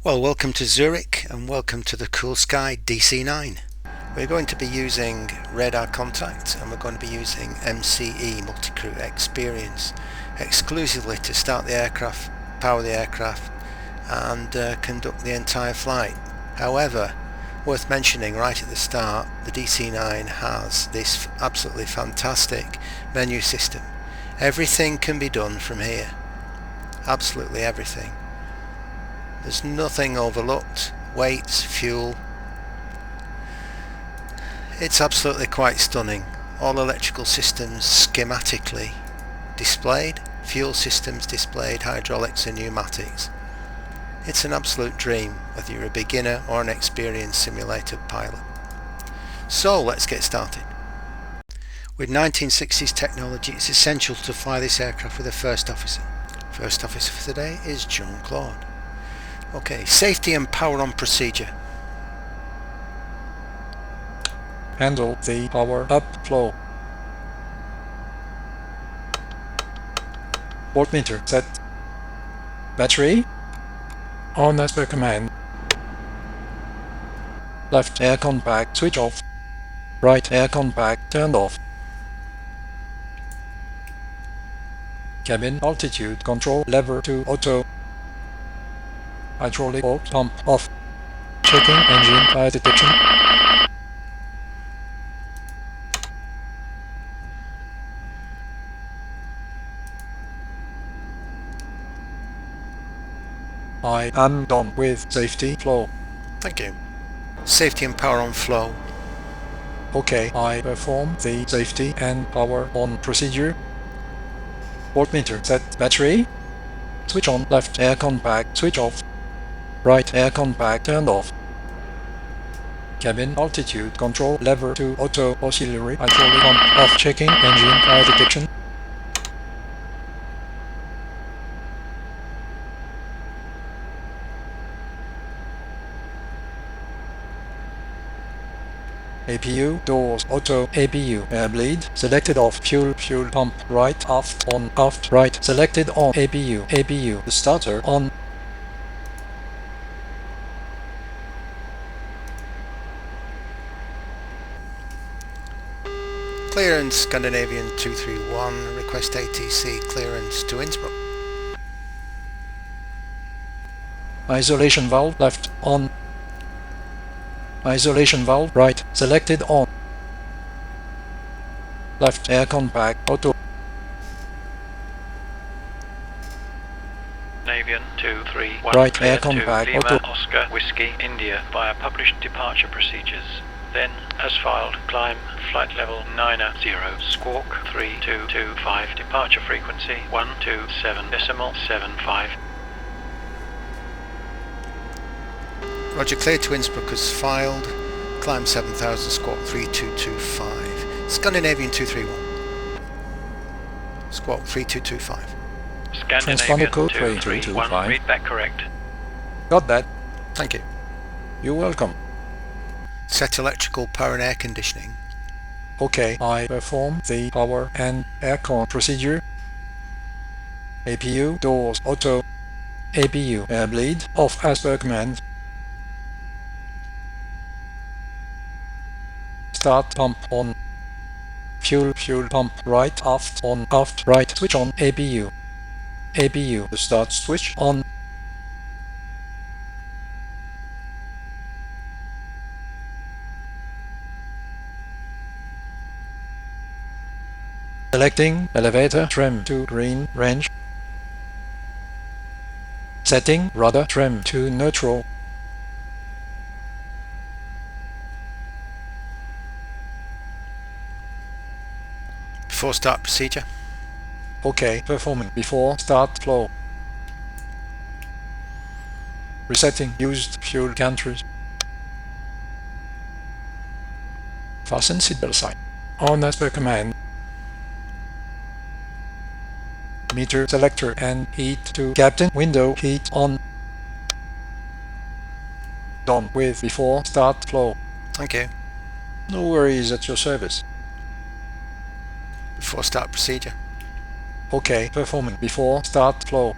Well, welcome to Zurich and welcome to the Coolsky DC9. We're going to be using radar contact and we're going to be using MCE multi-crew experience exclusively to start the aircraft, power the aircraft and conduct the entire flight. However, worth mentioning right at the start, the DC9 has this absolutely fantastic menu system. Everything can be done from here. Absolutely everything. There's nothing overlooked. Weights, fuel. It's absolutely quite stunning. All electrical systems schematically displayed, fuel systems displayed, hydraulics and pneumatics. It's an absolute dream, whether you're a beginner or an experienced simulator pilot. So let's get started. With 1960s technology, it's essential to fly this aircraft with a first officer. First officer for today is Jean-Claude. Okay, safety and power on procedure. Handle the power up flow. Voltmeter set. Battery on as per command. Left air compact switch off. Right air compact turned off. Cabin altitude control lever to auto. Hydraulic oil pump off. Checking engine fire detection. I am done with safety flow. Thank you. Safety and power on flow. Okay, I perform the safety and power on procedure. Voltmeter set. Battery switch on. Left air compact switch off. Right air compact turned off. Cabin altitude control lever to auto. Auxiliary hydraulic pump off. Checking engine fire detection. APU doors auto. APU air bleed selected off. Fuel pump right aft on. Aft right selected on. APU the starter on. Clearance Scandinavian 231, request ATC clearance to Innsbruck. Isolation valve left on. Isolation valve right selected on. Left air compact auto. Scandinavian 231 Right air compact to Lima auto. Oscar Whiskey India via published departure procedures. Then, as filed, climb flight level 90, squawk 3225, departure frequency 127.75. Roger, clear to Innsbruck as filed. Climb 7000, squawk 3225. Scandinavian 231. Squawk 3225. Transponder Scandinavian code 231, 3225. read back correct. Got that. Thank you. You're welcome. Set electrical power and air conditioning. Okay, I perform the power and aircon procedure. APU doors auto. APU air bleed off as per command. Start pump on. Fuel pump right aft on. Aft right switch on. APU the start switch on. Selecting elevator trim to green range. Setting rudder trim to neutral. Before start procedure. Okay, performing before start flow. Resetting used fuel counters. Fasten seatbelt sign. On as per command. Meter selector and heat to captain window heat on. Done with before start flow. Thank you. No worries at your service. Before start procedure. Okay, performing before start flow.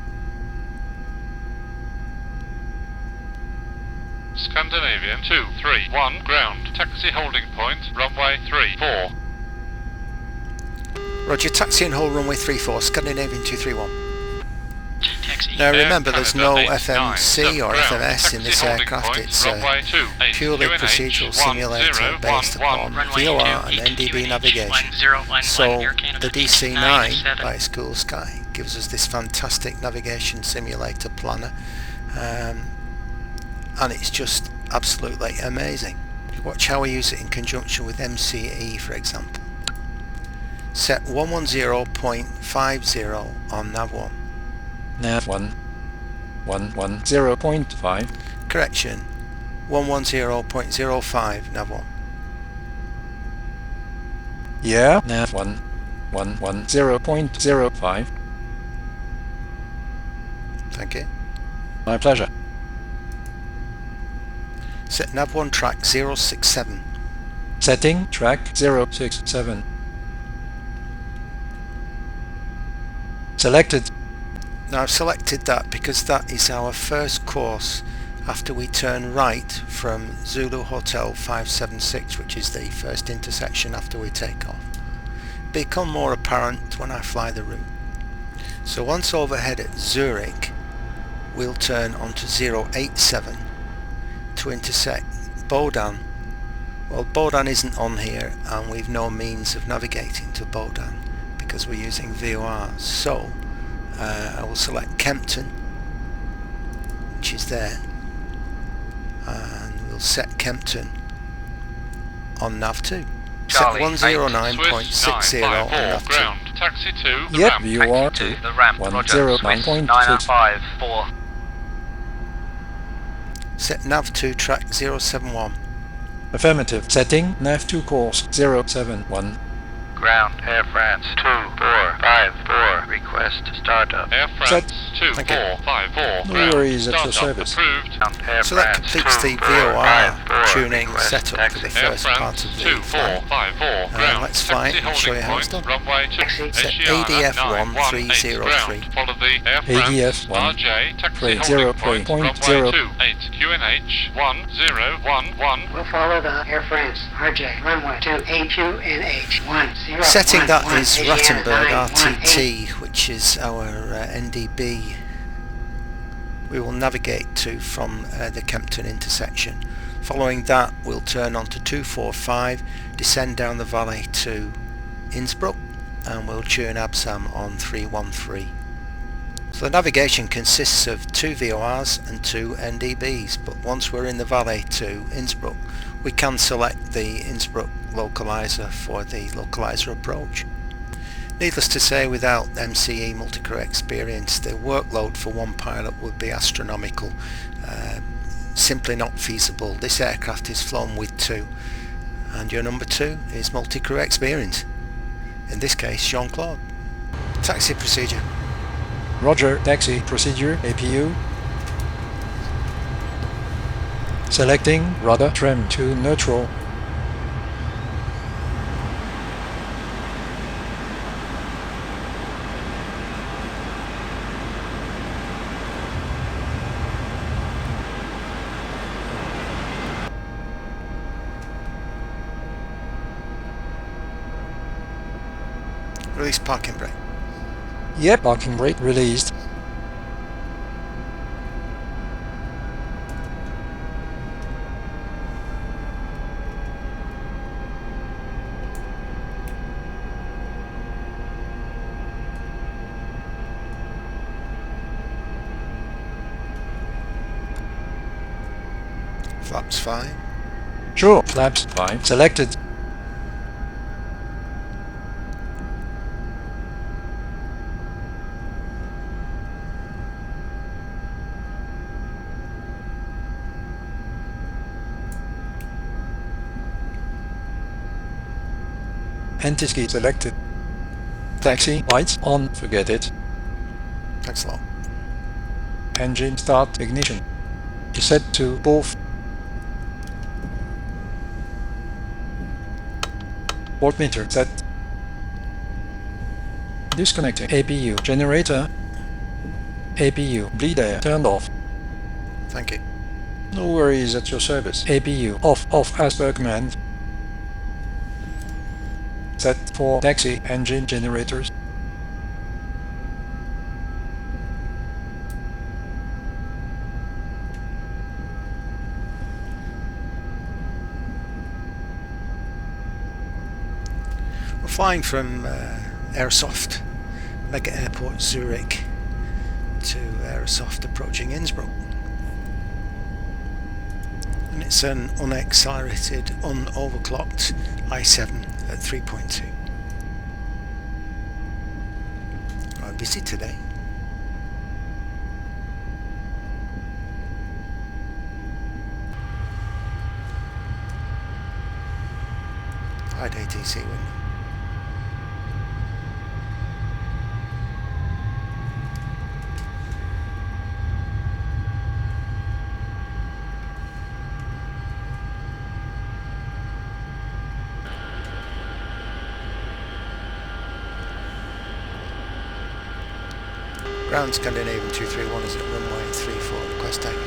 Scandinavian 231 ground. Taxi holding point, runway 34. Roger, taxi and hold runway 34, Scandinavian 231. Taxi. Now remember, Air there's Canada no 89, FMC or ground. FMS in this Taxi holding aircraft. point, It's runway 28, purely QNH procedural simulator based upon Runway VOR and 28, NDB QNH navigation. 1011, So Air Canada the DC9 DC9 by Coolsky gives us this fantastic navigation simulator planner, and it's just absolutely amazing. Watch how I use it in conjunction with MCE, for example. Set 110.50 on nav1. Nav 1, 110.5. Correction, 110.05 nav1. Yeah, Nav 1, 110.05. Thank you. My pleasure. Set nav1 track 067. Setting track 067. Selected. Now I've selected that because that is our first course after we turn right from Zulu Hotel 576, which is the first intersection after we take off. Become more apparent when I fly the route. So once overhead at Zurich, we'll turn onto 087 to intersect Bodan. Well, Bodan isn't on here and we've no means of navigating to Bodan because we're using VOR. So I will select Kempton, which is there, and we'll set Kempton on nav2. Set 109.60 on nav2. Ground. Taxi 2, the Yep, ramp. you are to to the ramp. Roger. 109.6. 954. Set nav2 track 071. Affirmative. Setting Nav 2 course 071. Ground. Air France 2454. Request startup. Air Set. France Thank you. 2454. No ground. worries, it's your Startup service. approved. Air So that France completes the 2454. VOR tuning Request setup for the taxi. Air first part France of the flight. 2454. Ground. Let's fly it Taxi and show you how holding it's done. point, runway 2. Set Asiana ADF 918 1303. ground. Follow the Air France ADF 1 RJ taxi 30 holding point, point runway 0. 28 QNH 1011. We'll follow the Air France RJ runway to AQNH 1011. Setting that is Asiana Thunderbird 918. RTT, which is our NDB. We will navigate to from the Kempton intersection. Following that, we'll turn onto 245, descend down the valley to Innsbruck, and we'll tune Absam on 313. So the navigation consists of 2 VORs and 2 NDBs, but once we're in the valley to Innsbruck, we can select the Innsbruck localizer for the localizer approach. Needless to say, without MCE multi-crew experience, the workload for one pilot would be astronomical, simply not feasible. This aircraft is flown with 2, and your number 2 is multi-crew experience, in this case Jean-Claude. Taxi procedure. Roger. Taxi procedure APU. Selecting rudder trim to neutral. Release parking brake. Yep, parking brake released. Flaps 5. Sure. Flaps 5 selected. Anti-ski selected. Taxi lights on, forget it. Thanks a lot. Engine start ignition. Is set to both. Voltmeter set. Disconnecting APU generator. APU bleed air turned off. Thank you. No worries, at your service. APU off as per command. Set for taxi engine generators. We're flying from Airsoft Mega Airport Zurich to Airsoft approaching Innsbruck. And it's an unaccelerated, unoverclocked i7 at 3.2. Quite busy today. Hide ATC window. Ground Scandinavian 231 is at runway 34, request taken.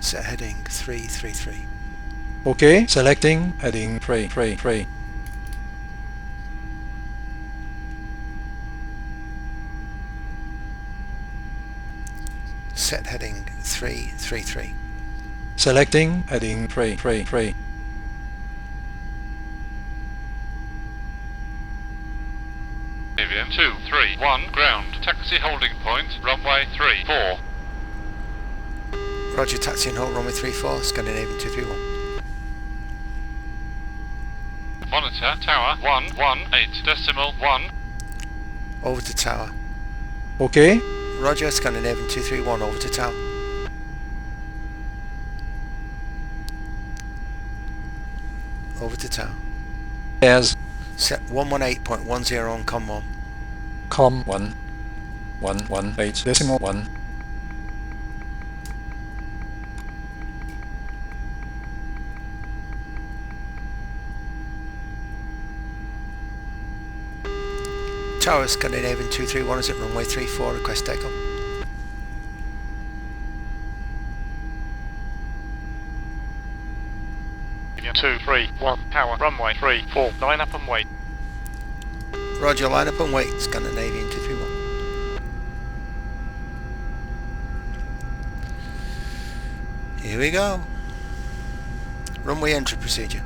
Set heading 333. Okay, selecting heading 333. Set heading 333. Selecting heading 333. Scandinavian 231 ground. Taxi holding point, runway 34. Roger, taxi and hold runway 34, Scandinavian 231. Monitor tower 118.1. Over to tower. Okay, Roger, Scandinavian 231, over to tower. Over to tower. as Set 118.10 on COM 1. com 118.1. Tower, Scandinavian 231 is at runway 34, request takeoff. Union 231 tower runway 34, line up and wait. Roger, line up and wait, Scandinavian 231. Here we go. Runway entry procedure.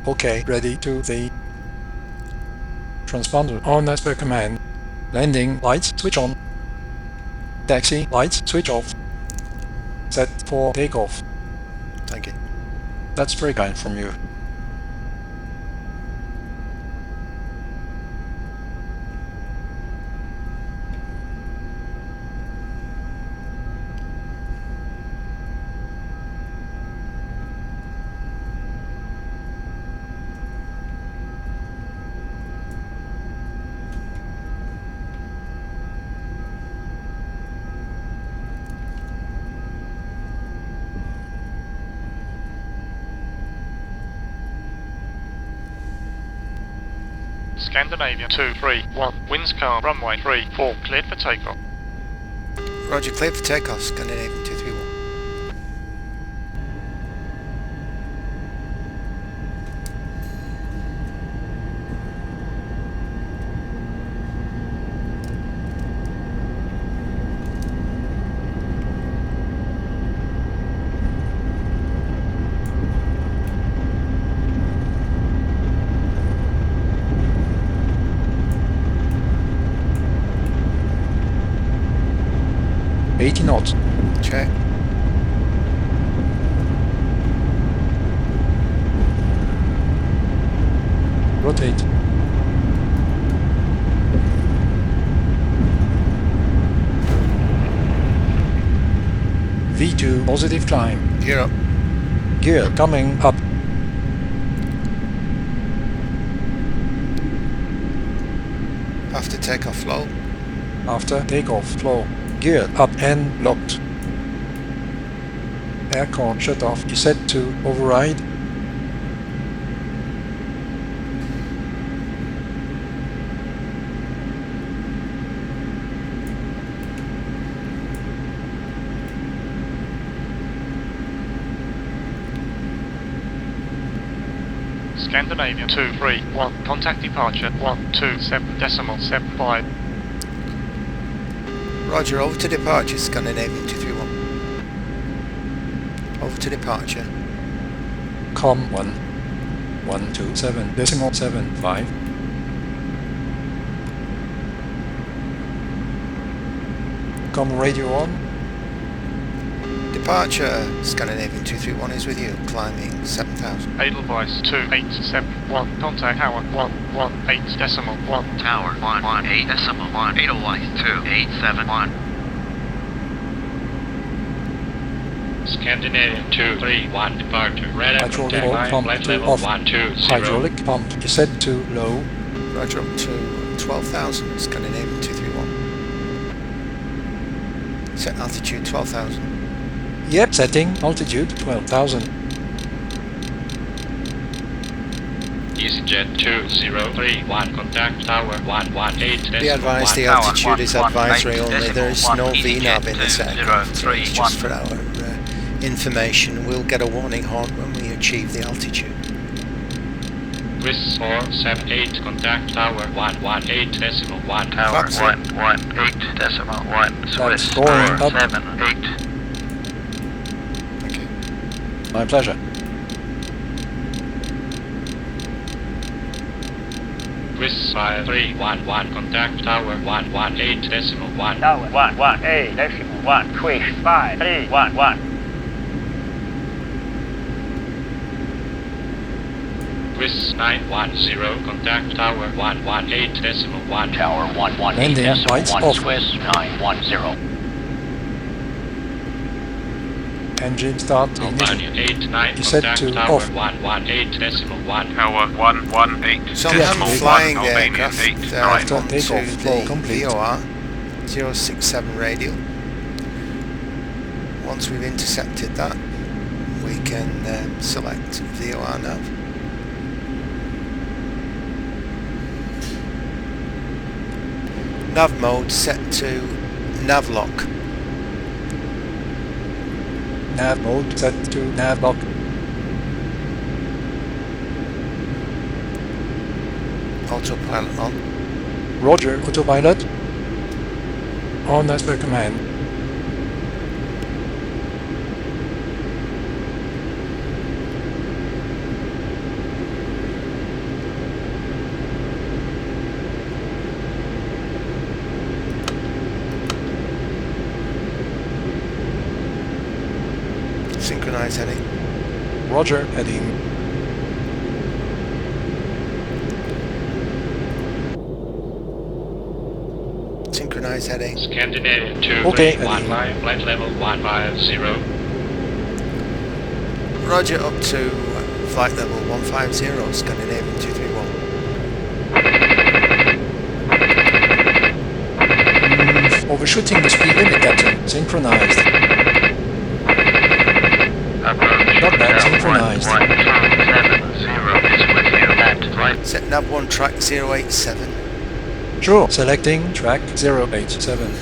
Okay, ready to the transponder on as per command. Landing lights switch on. Taxi lights switch off. Set for takeoff. Thank you. That's very kind from you. Scandinavian 231 winds calm runway 34, cleared for takeoff. Roger, cleared for takeoff, Scandinavian 231. $80 knots. Check. Rotate. V2 positive climb. Gear up. Gear coming up. After takeoff flow. After takeoff flow. Gear up and locked. Aircon shut off is set to override. Scandinavia 231. Contact departure 127.75. Roger, over to departure, Scandinavian 231. Over to departure. Com 127.75. Com radio on. Departure, Scandinavian 231 is with you, climbing 7,000. Edelweiss 2871. Contact tower 118.1. Tower 118.1. Edelweiss 2871. Scandinavian 231 departure. Radar Hydraulic contact pump flight to level off. 120. Hydraulic pump is set to low. Roger, up to 12,000, Scandinavian 231. Set altitude 12,000. Yep, setting altitude 12,000. EasyJet 2031. Contact tower 118. Be advised the Tower altitude is advisory 118.1. only. There is no EasyJet VNAV in this aircraft. So it's just for our information. We'll get a warning horn when we achieve the altitude. Swiss 478. Contact tower 118.1. Tower Foxy. 118.1. That's Swiss going up. 478. Okay. My pleasure. Swiss 5311. Contact tower 118.1. Tower 118.1. Swiss 5311. Swiss 910. Contact tower 118.1. Tower Landing lights 118.1. off. Swiss 910. Engine start ignition. Albania 89. You set Contact to tower off. 118.1. Tower 118. So I'm Yes, flying the Albanian aircraft 89. onto Takeoff, flow the complete. VOR 067 radial. Once we've intercepted that, we can select VOR nav. Nav mode set to nav lock. Nav mode set to nav lock. Autopilot on. Roger, autopilot. On as per command. Synchronize heading. Roger, heading. Synchronize heading. Scandinavian 2. Okay, 15. Flight level 150. Roger, up to flight level 150, Scandinavian 231. Overshooting the speed limit, Captain. Synchronized. Approach. Not bad, Tower synchronized. 11270 is with you at right. Set nav 1 track 087. Sure. Selecting track 087.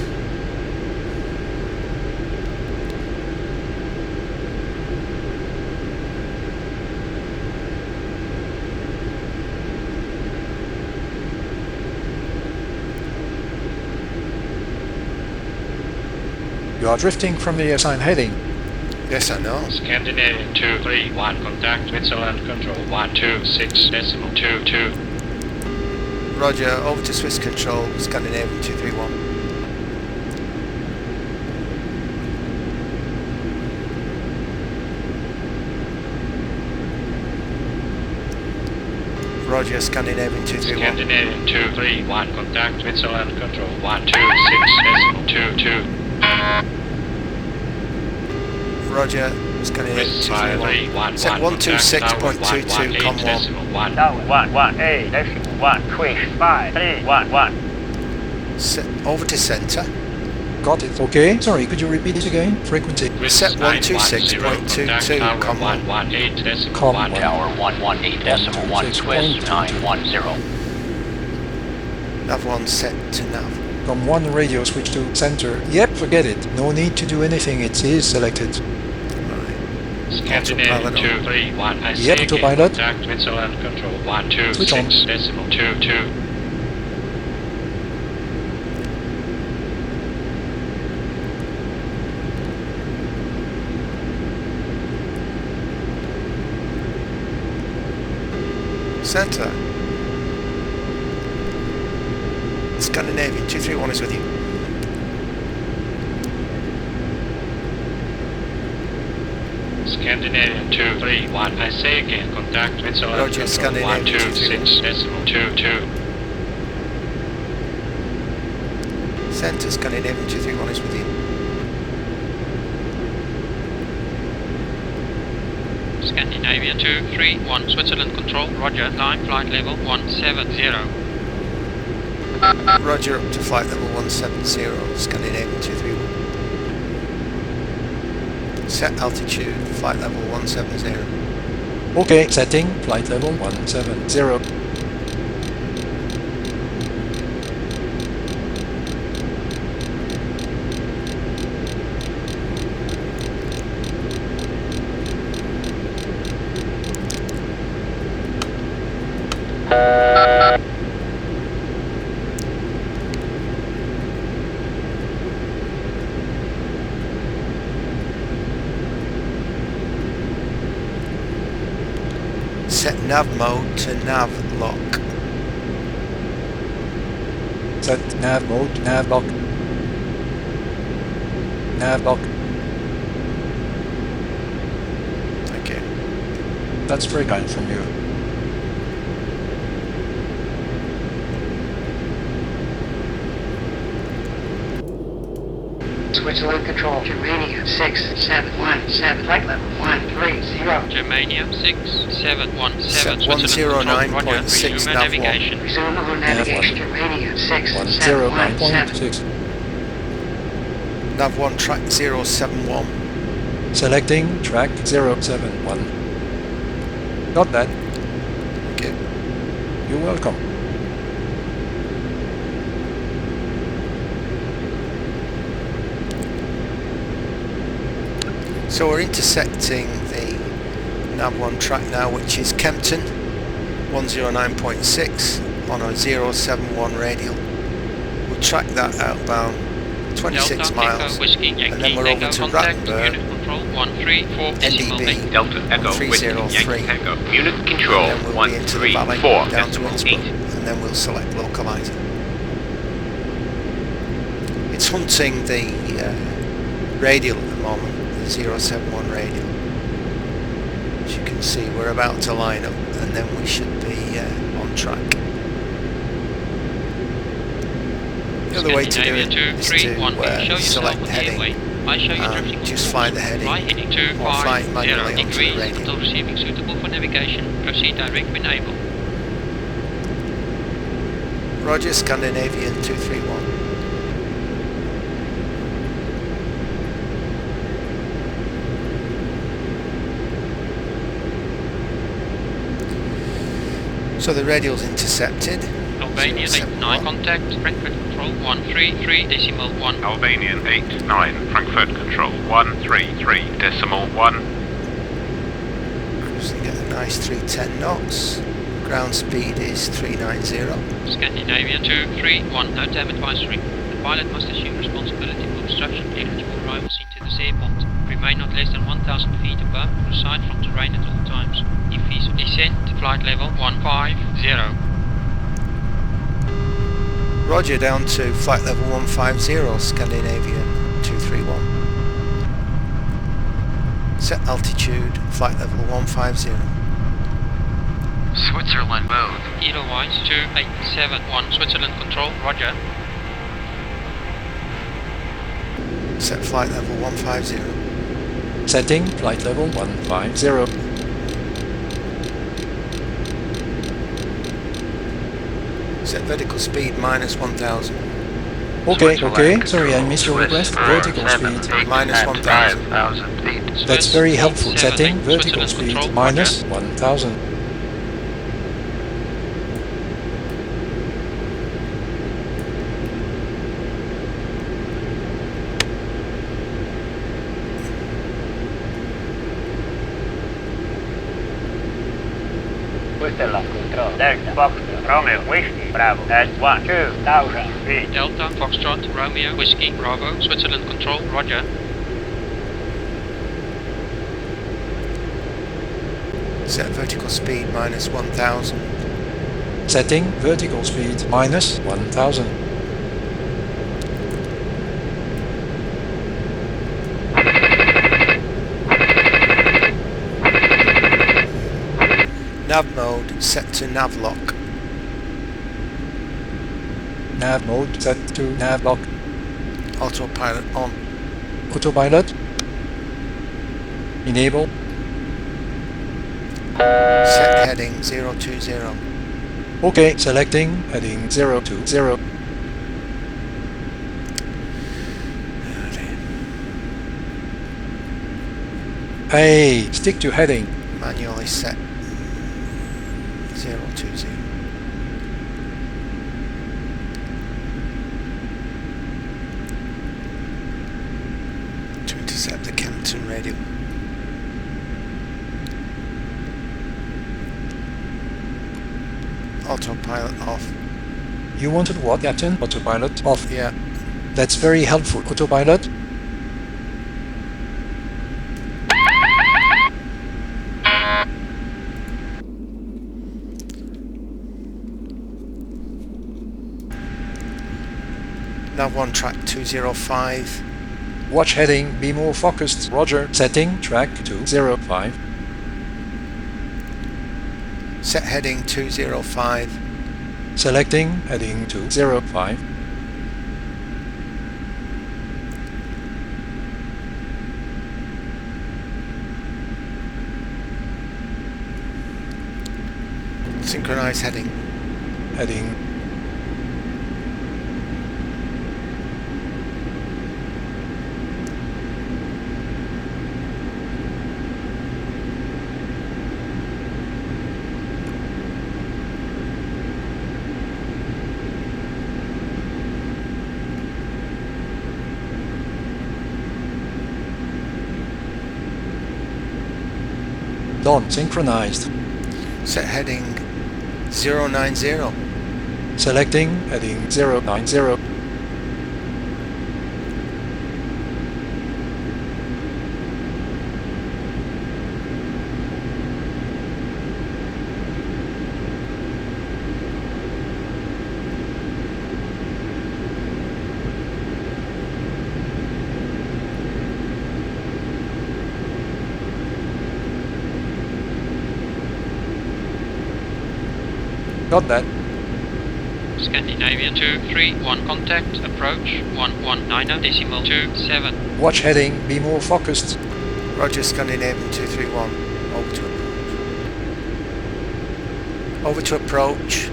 You are drifting from the assigned heading. Yes, I know. Scandinavian 231. Contact Switzerland control 126.22. Roger, over to Swiss control, Scandinavian 231. Roger, Scandinavian 231. Scandinavian 231. Contact Switzerland control 126.22. Roger, Scandinavian Swiss 231. 5311. Set 126.22, com 1. Tower 118.1. Swiss 5311. Set over to centre. Got it. Okay. Sorry, could you repeat it again? Frequency. Set 126.22, com 1. Com 1. Tower 118.1. Swiss 910. Nav 1 set to nav. Com 1 radio switch to center. Yep, forget it. No need to do anything. It is selected. Right. Scandinavian Autopilot on. 231. I Yep, say again, autopilot. contact Switzerland control Switch on. 126.22. Centre. Scandinavian 231 is with you. Scandinavian 231. I say again, contact Switzerland Roger, control Scandinavian 126.22. Centre, Scandinavian 231 is with you. Scandinavia 231, Switzerland control, roger, climb flight level 170. Roger, up to flight level 170, Scandinavian 231. Set altitude, flight level 170. Okay, setting flight level 170. Set nav mode to nav lock. Set nav mode, nav lock. Nav lock. Okay. That's very kind from you. Switzerland control, Germania 6717, flight level 130. Germania 6717, Set Switzerland control, roger, 109.6 resume nav navigation. Resume on navigation, Germania 6717. 109.6. Nav 1 track 071. Selecting track 071. Got that. Okay. You're welcome. So we're intersecting the nav 1 track now, which is Kempton 109.6 on a 071 radial. We'll track that outbound 26 Delta miles, Echo Whiskey Yankee and then we're over Echo to contact, Rattenberg, unit control 134.8. Delta Echo Whiskey 303. Yankee Tango. Unit control and then we'll be into the valley 134 down to Innsbruck, 8. and then we'll select localizer. It's hunting the radial at the moment, the 071 radial. As you can see, we're about to line up, and then we should be on track. The other way to do it is to select heading and just fly the heading or fly it manually onto the radial. Until receiving suitable for navigation, proceed direct when able. Roger, Scandinavian 231. So the radial's intercepted. Albanian 89 contact, Frankfurt control 133.1. Albanian 89, Frankfurt control 133.1. Cruising at a nice 310 knots. Ground speed is 390. Scandinavia 231, no time advisory. The pilot must assume responsibility for obstruction eligible arrivals into this airport. Remain not less than 1,000 feet above or aside from terrain at all times. If feasible, descend to flight level 150. Roger, down to flight level 150, Scandinavian 231. Set altitude, flight level 150. Switzerland mode. Edelweiss 2871, Switzerland control, roger. Set flight level 150. Setting flight level 150. Set vertical speed minus 1000. Okay, sorry I missed your request. Vertical speed. Minus 1000. 5,000 feet. That's very helpful. Setting 878, vertical Switzerland speed control, minus roger. 1000. Stella Control Delta Foxtrot Romeo Whiskey Bravo at 1,000 feet. Delta, Foxtrot, Romeo, Whiskey, Bravo, Switzerland Control, roger. Set vertical speed minus 1000. Setting vertical speed minus 1000. Nav mode set to nav lock. Nav mode set to nav lock. Autopilot on. Autopilot. Enable. Set heading 020. OK, selecting heading 020. Hey, stick to heading. Manually set 020. To intercept the Kempton radio. Autopilot off. You wanted what, Captain? Autopilot off. Yeah. That's very helpful. Autopilot. Nav 1 track 205. Watch heading, be more focused. Roger. Setting track 205. Set heading 205. Selecting heading 205. Synchronize heading. Heading. Done. Synchronized. Set heading 090. Selecting heading 090. Got that. Scandinavian 231 contact, approach 119 decimal 27. Watch heading, be more focused. Roger, Scandinavian 231. Over to approach.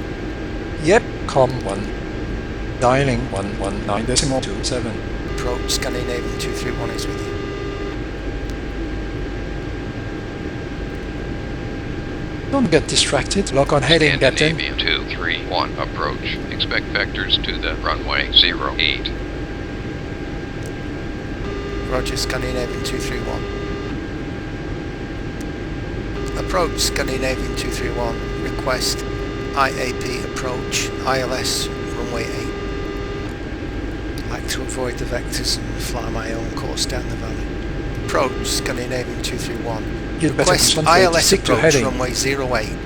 Yep, com1. Dialing 119 decimal 27. Approach, Scandinavian 231 is with you. Don't get distracted. Lock on heading, Captain. Scandinavian 231 approach. Expect vectors to the runway 08. Roger, Scandinavian 231. Approach, Scandinavian 231. Request IAP approach, ILS runway 8. I'd like to avoid the vectors and fly my own course down the valley. Approach, Scandinavian 231. You'd better Request concentrate. ILS Stick to approach heading. runway 08.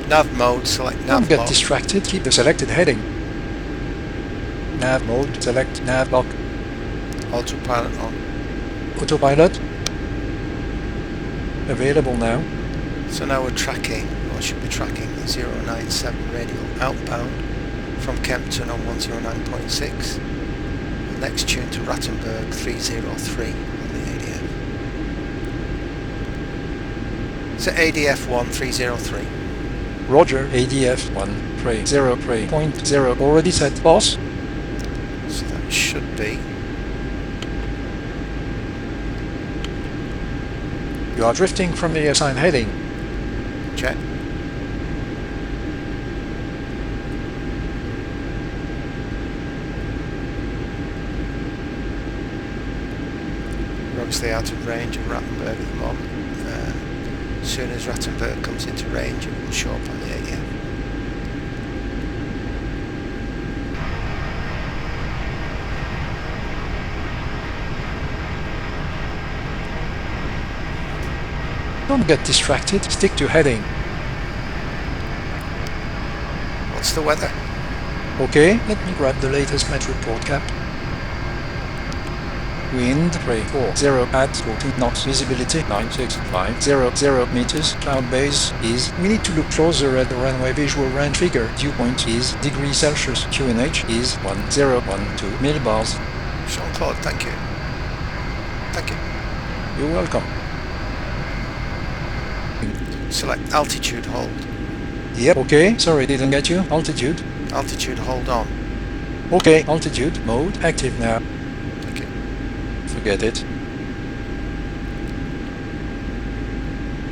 Nav mode, select nav Don't get lock. distracted. Keep the selected heading. Nav mode, select nav lock. Autopilot on. Autopilot. Available now. So now we're tracking, or should be tracking, the 097 radial outbound from Kempton on 109.6. Next tune to Rattenberg 303 on the ADF. So ADF 1303. Roger, ADF 130.0 already set, boss. So that should be. You are drifting from the assigned heading. Check. obviously out of range of Rattenberg at the moment. As soon as Rattenberg comes into range, it will show up on the AEF. Don't get distracted, stick to heading. What's the weather? Okay, let me grab the latest Met report cap. Wind 340 at 14 knots, visibility 96500 meters, cloud base is, we need to look closer at the runway visual range figure, dew point is degrees Celsius, QNH is 1012 millibars. Jean-Claude, thank you. Thank you. You're welcome. Select altitude hold. Yep, okay, sorry didn't get you, altitude. Altitude hold on. Okay, altitude mode active now. Okay. Forget it.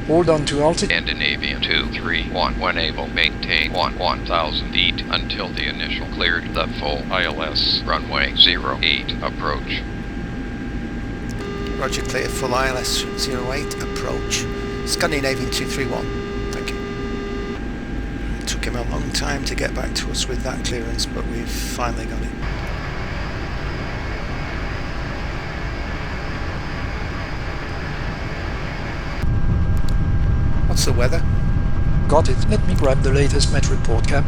Hold on to altitude. Scandinavian 231, when able, maintain 1000 feet until the initial cleared the full ILS runway 08 approach. Roger, clear full ILS 08 approach. Scandinavian 231. Thank you. It took him a long time to get back to us with that clearance, but we've finally got it. What's the weather? Got it. Let me grab the latest Met report cap.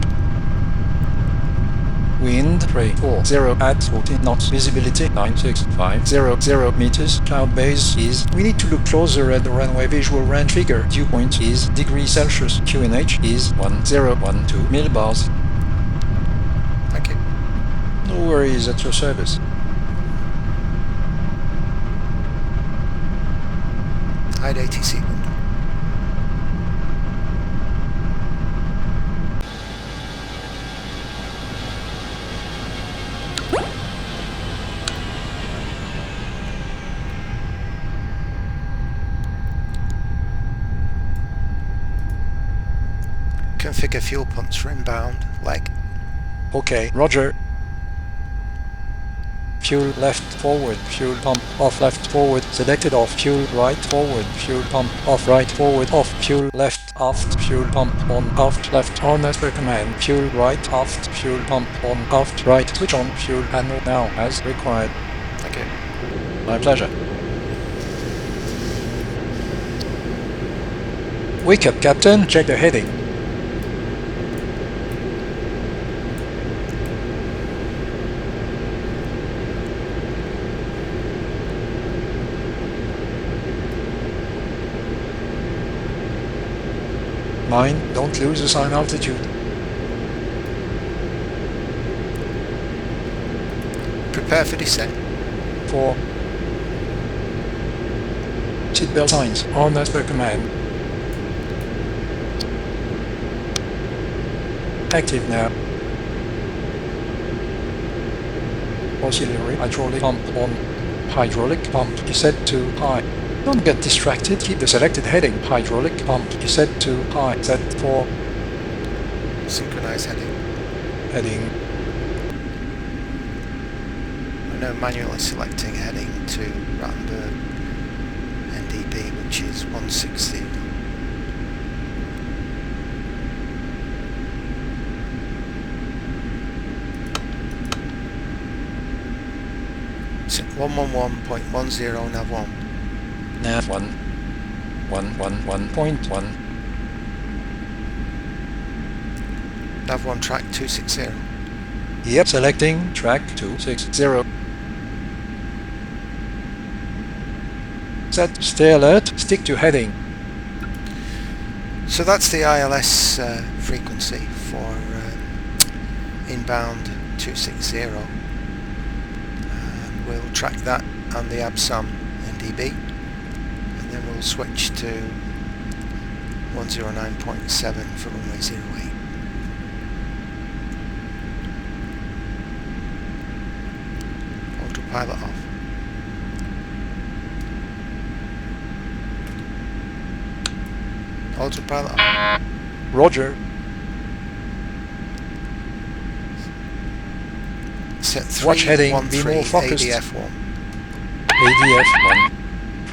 Wind 340 at 14 knots, visibility 96500 meters, cloud base is, we need to look closer at the runway visual range figure, dew point is degrees Celsius, QNH is 1012 millibars. Thank you. No worries, at your service. Hide ATC window. Configure fuel pumps for inbound leg. Okay, roger. Fuel left forward, fuel pump off left forward, selected off, fuel right forward, fuel pump off right forward, off, fuel left aft, fuel pump on aft left, on as per command, fuel right aft, fuel pump on aft right, switch on fuel panel now as required. Thank you. My pleasure. Wake up, Captain, check the heading. Mind, don't lose assign altitude. Prepare for descent. 4. Seatbelt signs on as per command. Active now. Auxiliary hydraulic pump on. Hydraulic pump is set to high. Don't get distracted, keep the selected heading. Hydraulic pump is set to high. Set for Synchronize heading. heading. I'm now manually selecting heading to Rattenberg NDB, which is 160. So 111.10 nav 1. Nav 1.1. Nav 1 track 260. Yep, selecting track 260. Set, stay alert, stick to heading. So that's the ILS frequency for inbound 260. We'll track that on the ABSAM NDB. Then we'll switch to 109.7 for runway 08. Autopilot off. Autopilot off. Roger. Set Watch heading, be 313 more focused. ADF 1. ADF 1.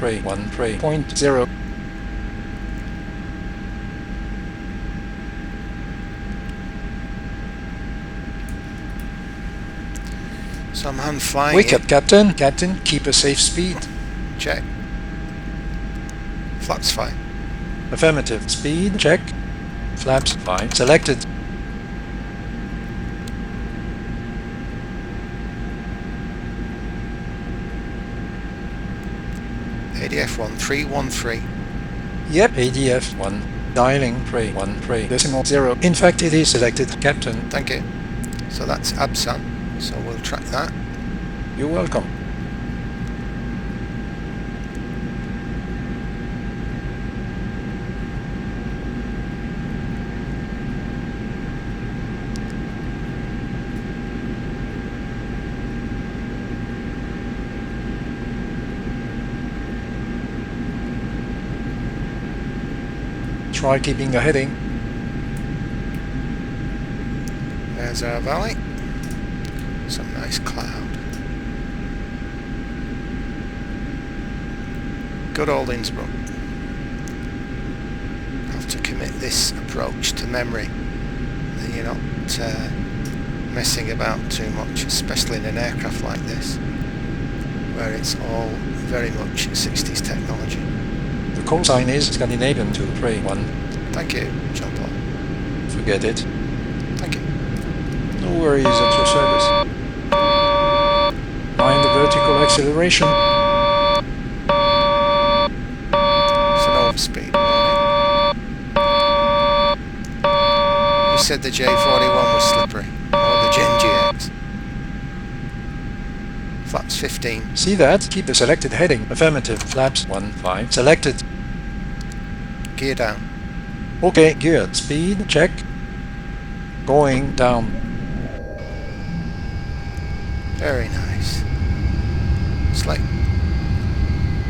1.0. So I'm hand flying Wake it. up, Captain. Captain, keep a safe speed. Check. Flaps fine. Affirmative. Speed, check. Flaps, fine. Selected. ADF 1313. Yep, ADF 1. Dialing 313 decimal 0. In fact, it is selected, Captain. Thank you. So that's Absan. So we'll track that. You're welcome. Try keeping a heading. There's our valley. Some nice cloud. Good old Innsbruck. Have to commit this approach to memory. That you're not messing about too much, especially in an aircraft like this, where it's all very much 60s technology. The call sign is Scandinavian 231. Thank you, John Paul. Forget it. Thank you. No worries at your service. Mind the vertical acceleration. It's an overspeed warning. You said the J41 was slippery, or the Gen GX. Flaps 15. See that? Keep the selected heading. Affirmative. Flaps 15. Selected. Gear down. Okay, geared. Speed, check. Going down. Very nice. Slight.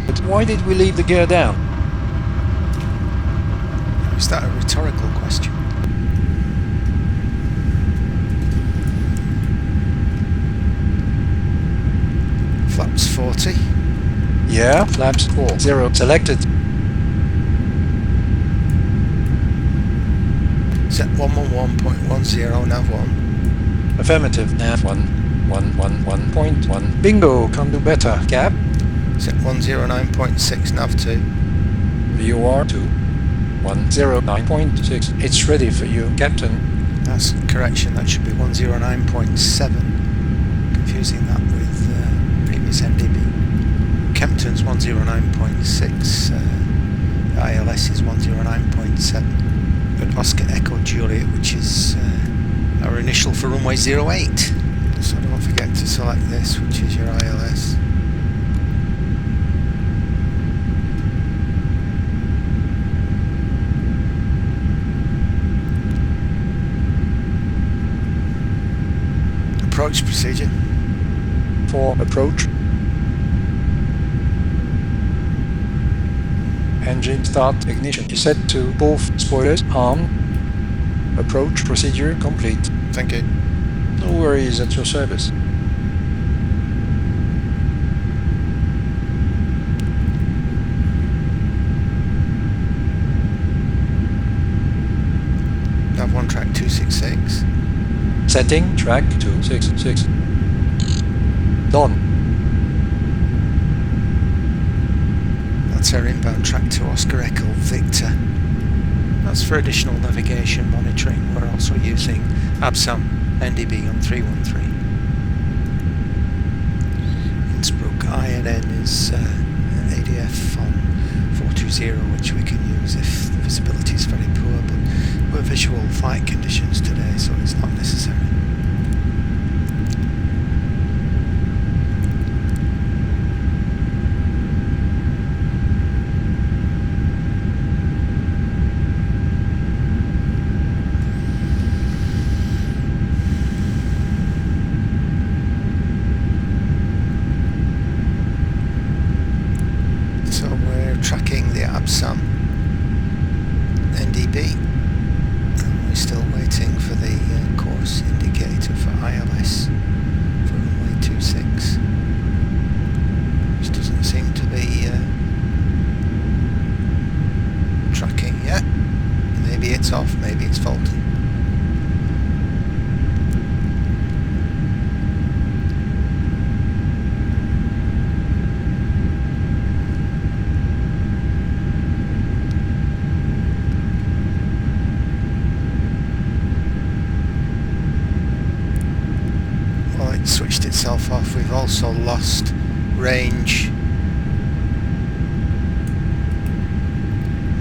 But why did we leave the gear down? Is that a rhetorical question? Flaps 40. Yeah, flaps 40. Selected. Set 111.10 nav 1. Affirmative. Nav 1.1. Bingo, can do better. Cap. Set 109.6 nav 2. VOR 2. 109.6. It's ready for you, Captain. That's correction, that should be 109.7. Confusing that with previous NDB. Kempton's 109.6. ILS is 109.7. But Oscar Echo Juliet, which is our initial for runway 08. So don't forget to select this, which is your ILS. Approach procedure. For approach. Engine start ignition is set to both spoilers armed. Approach procedure complete. Thank you. No worries at your service. Nav 1 track 266. Setting track 266. Done. That's our inbound track to Oscar Echo Victor. That's for additional navigation monitoring. We're also using Absam NDB on 313. Innsbruck INN is ADF on 420, which we can use if the visibility is very poor, but we're visual flight conditions today, so it's not necessary. Tracking the Absam NDB, and we're still waiting for the course indicator for ILS for runway 26, which doesn't seem to be switched itself off. We've also lost range.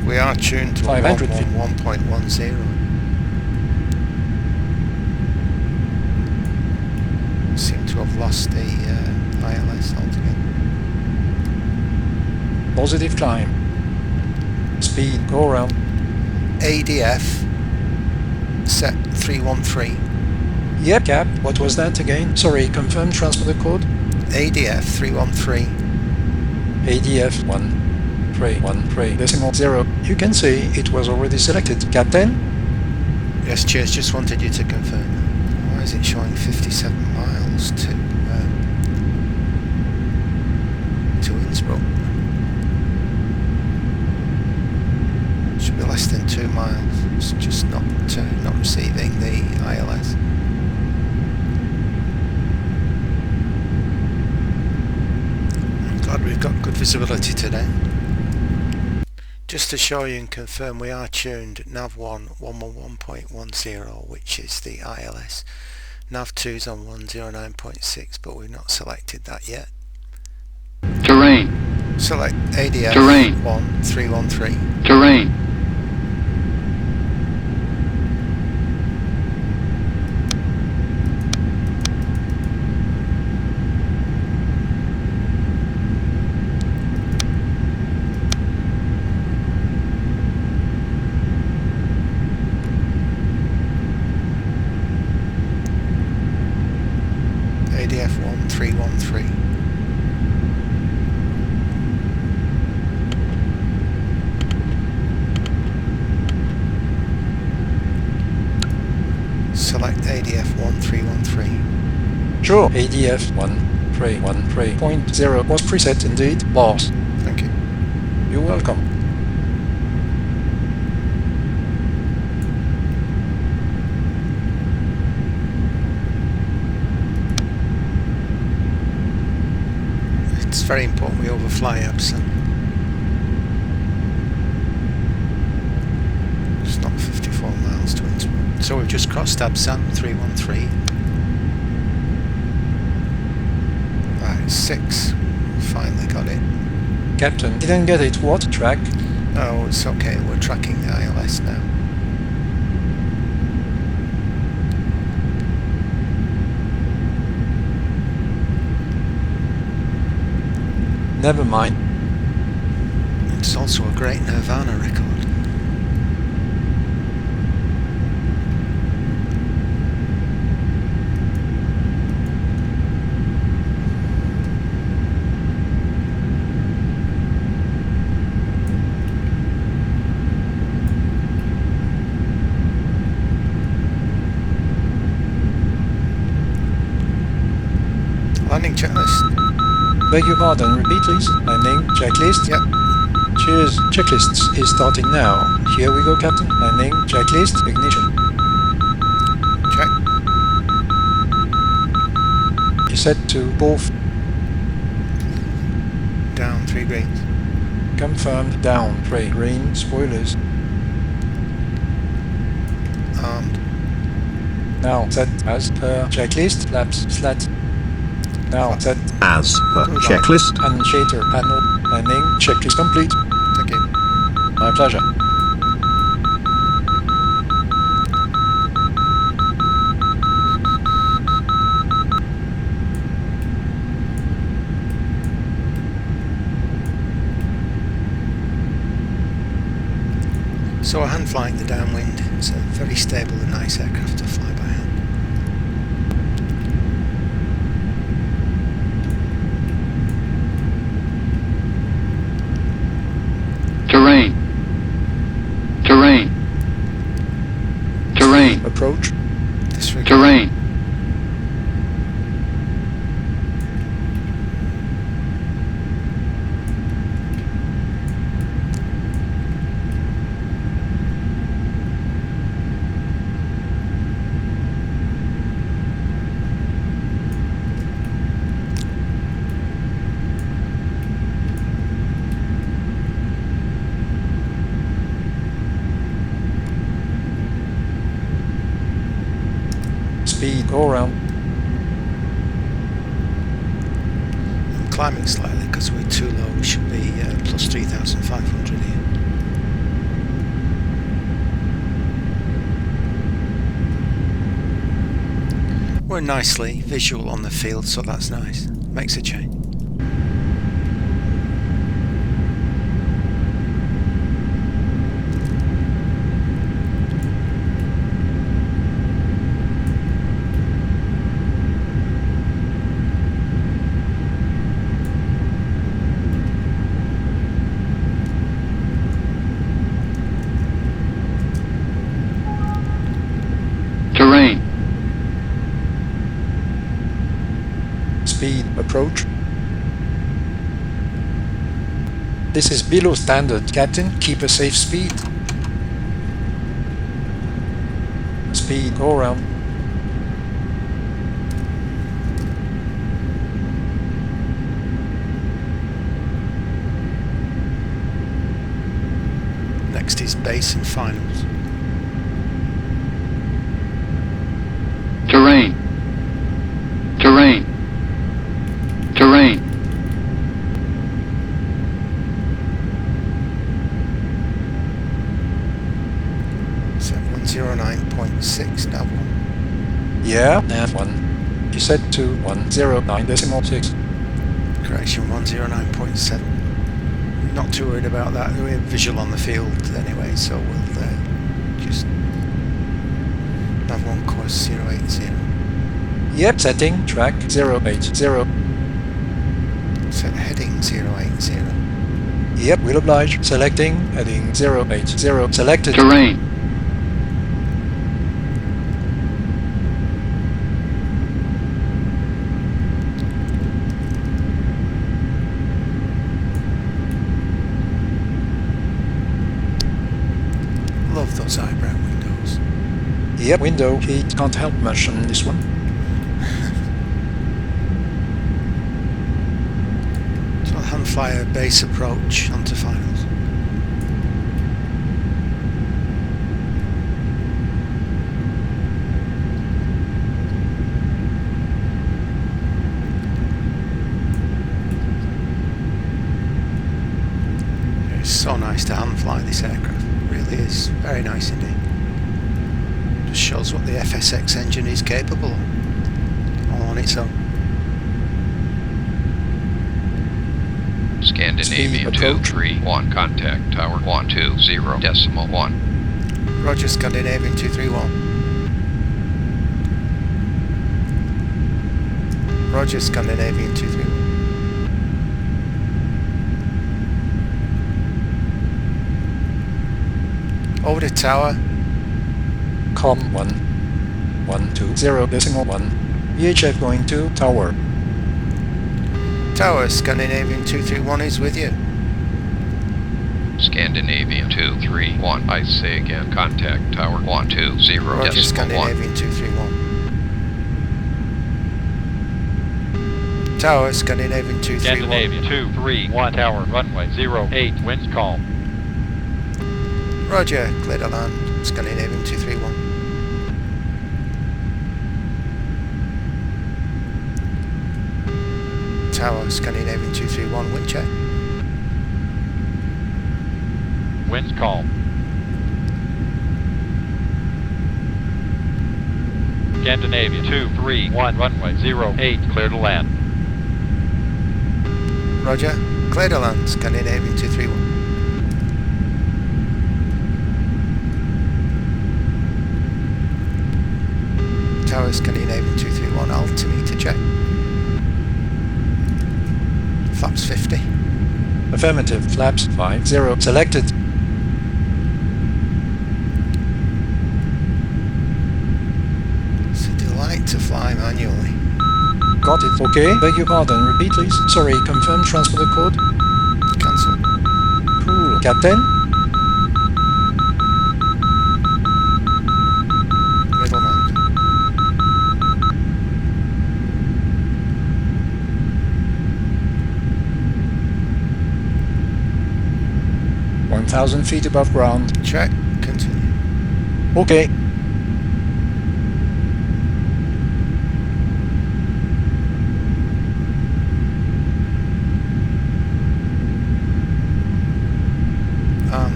We are tuned to 500 feet. 111.10. Seem to have lost the ILS altogether. Positive climb. Speed, go around. ADF set 313. Yep, Cap. What was that again? Sorry, confirm transponder code. ADF 313. ADF 1313 decimal 0. You can see it was already selected. Captain? Yes, cheers. Just wanted you to confirm. Why is it showing 57 miles to Innsbruck? Should be less than 2 miles. It's just not receiving the ILS. I'm glad we've got good visibility today. Just to show you and confirm, we are tuned nav1 111.10, which is the ILS. Nav2 is on 109.6, but we've not selected that yet. Terrain. Select ADF Terrain. 1313. Terrain. ADF 1313. Select ADF 1313. Sure. ADF 1313.0 was preset indeed, boss. Thank you. You're welcome. It's very important we overfly Epsom. It's not 54 miles to Innsbruck. So we've just crossed Absam 313. Right, 6. Finally got it. Captain, didn't get it. What? Track? Oh, it's okay. We're tracking the ILS now. Never mind. It's also a great Nirvana record. Landing checklist. Beg your pardon, repeat please. Landing, checklist. Yep. Cheers, checklists is starting now. Here we go, Captain. Landing, checklist, ignition. Check. Is set to both. Down 3 greens. Confirmed, down, 3 green, spoilers. Armed. Now set as per checklist, laps, slat. Now set as per checklist. Annunciator panel. Landing, checklist complete. Thank you. My pleasure. So we're hand flying the downwind. It's a very stable and nice aircraft to fly by hand. Terrain. Terrain. Terrain. Approach. Disregard. Terrain. Speed, go around. climbing slightly because we're too low. We should be plus 3,500 here. We're nicely visual on the field, so that's nice. Makes a change. Terrain. Speed approach. This is below standard, Captain. Keep a safe speed. Speed, go around. Next is base and finals. Terrain. Terrain. Terrain. So 109.6 now. Yeah, nav1. You said to 109.6. Correction, 109.7. Not too worried about that. We're visual on the field anyway, so we'll just have one course 080. Yep, setting track 080. Set heading 080. Yep, will oblige. Selecting heading 080. Selected. Terrain. Love those eyebrow windows. Yep, window heat can't help much on this one. So I'll hand fly a base approach onto finals. It's so nice to hand fly this aircraft. It really is very nice indeed. Just shows what the FSX engine is capable of, all on its own. Scandinavian 231, contact tower 120.1. Roger, Scandinavian 231. Roger, Scandinavian 231. Over the tower. Com 120.1. VHF going to tower. Tower, Scandinavian 231 is with you. Scandinavian 231, I say again, contact tower 120.1. Roger, Scandinavian 231. Tower, Scandinavian 231. Scandinavian 231, tower, runway 08, winds calm. Roger, clear to land, Scandinavian 231. Tower, Scandinavian 231, wind check. Winds calm. Scandinavian 231, runway 08, clear to land. Roger, clear to land, Scandinavian 231. Tower, Scandinavian 231, altimeter check. Flaps 50. Affirmative, flaps 50. Selected. It's a delight to fly manually. Got it. Okay. Beg your pardon. Repeat, please. Sorry. Confirm transponder code. Cancel. Cool. Captain. Middle mount. 1,000 feet above ground. Check. Continue. Okay.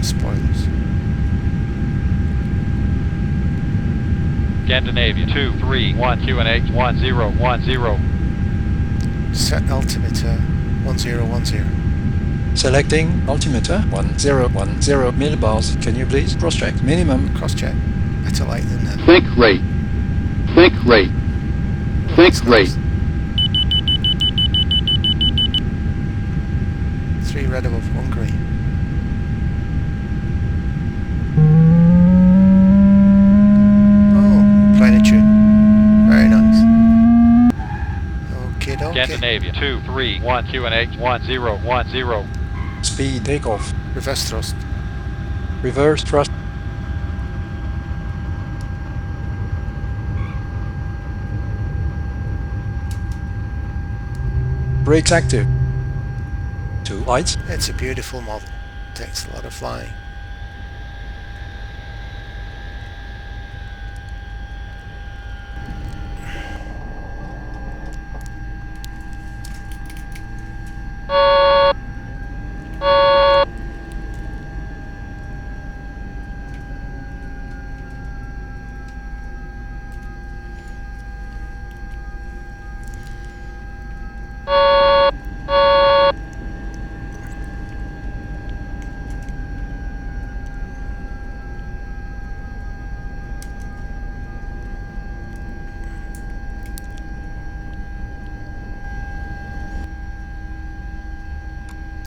spoilers. Scandinavia 231 QNH 1010. Set altimeter 1010. Selecting altimeter 1010 millibars. Can you please cross-check minimum? Cross-check. Better late than never. Think rate. Think rate. Think rate. 3 red above 1 green. Oh, playing a tune. Very nice. Okay, okay. Scandinavia 231 QNH 1010. Speed takeoff. Reverse thrust. Reverse thrust. Brakes active. 2 lights. It's a beautiful model. Takes a lot of flying.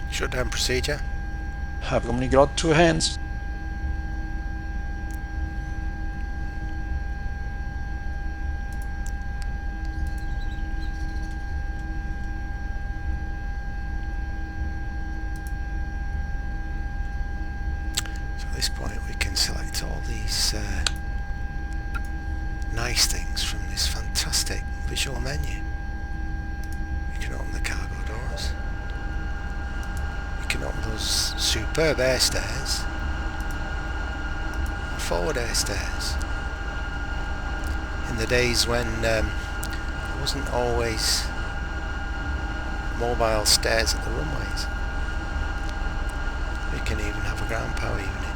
Shutdown procedure. Have only got 2 hands. So at this point we can select all these nice things from this fantastic visual menu. We can open the cargo doors. We can open those superb air stairs. Forward air stairs. In the days when there wasn't always mobile stairs at the runways. We can even have a ground power unit.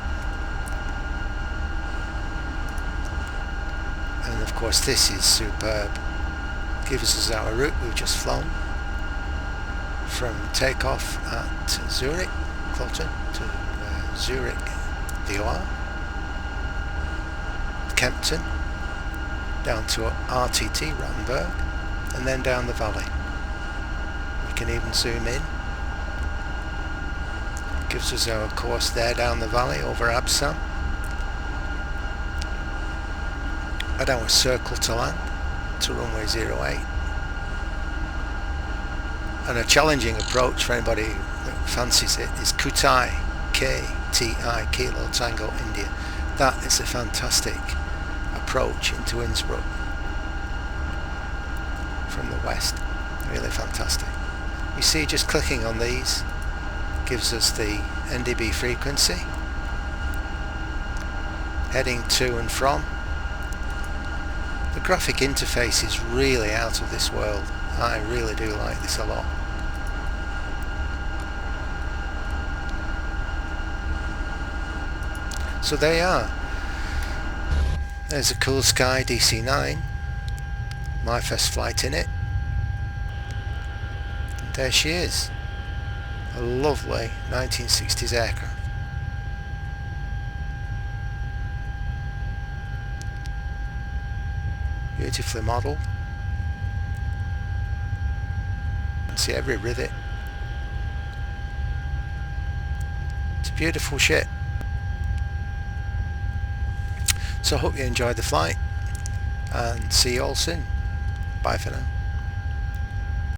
And of course this is superb. Gives us our route we've just flown from takeoff at Zurich, Cloton, to Zurich, VR, Kempton, down to RTT, Rottenburg, and then down the valley. We can even zoom in. Gives us our course there down the valley over Absam. And our circle to land to runway 08. And a challenging approach for anybody that fancies it is Kutai, KTI, Kilo Tango India. That is a fantastic approach into Innsbruck from the west. Really fantastic. You see, just clicking on these gives us the NDB frequency, heading to and from. The graphic interface is really out of this world. I really do like this a lot. So there you are. There's a Coolsky DC9. My first flight in it. And there she is. A lovely 1960s aircraft. Beautifully modelled. See every rivet. It's a beautiful ship. So I hope you enjoyed the flight and see you all soon. Bye for now.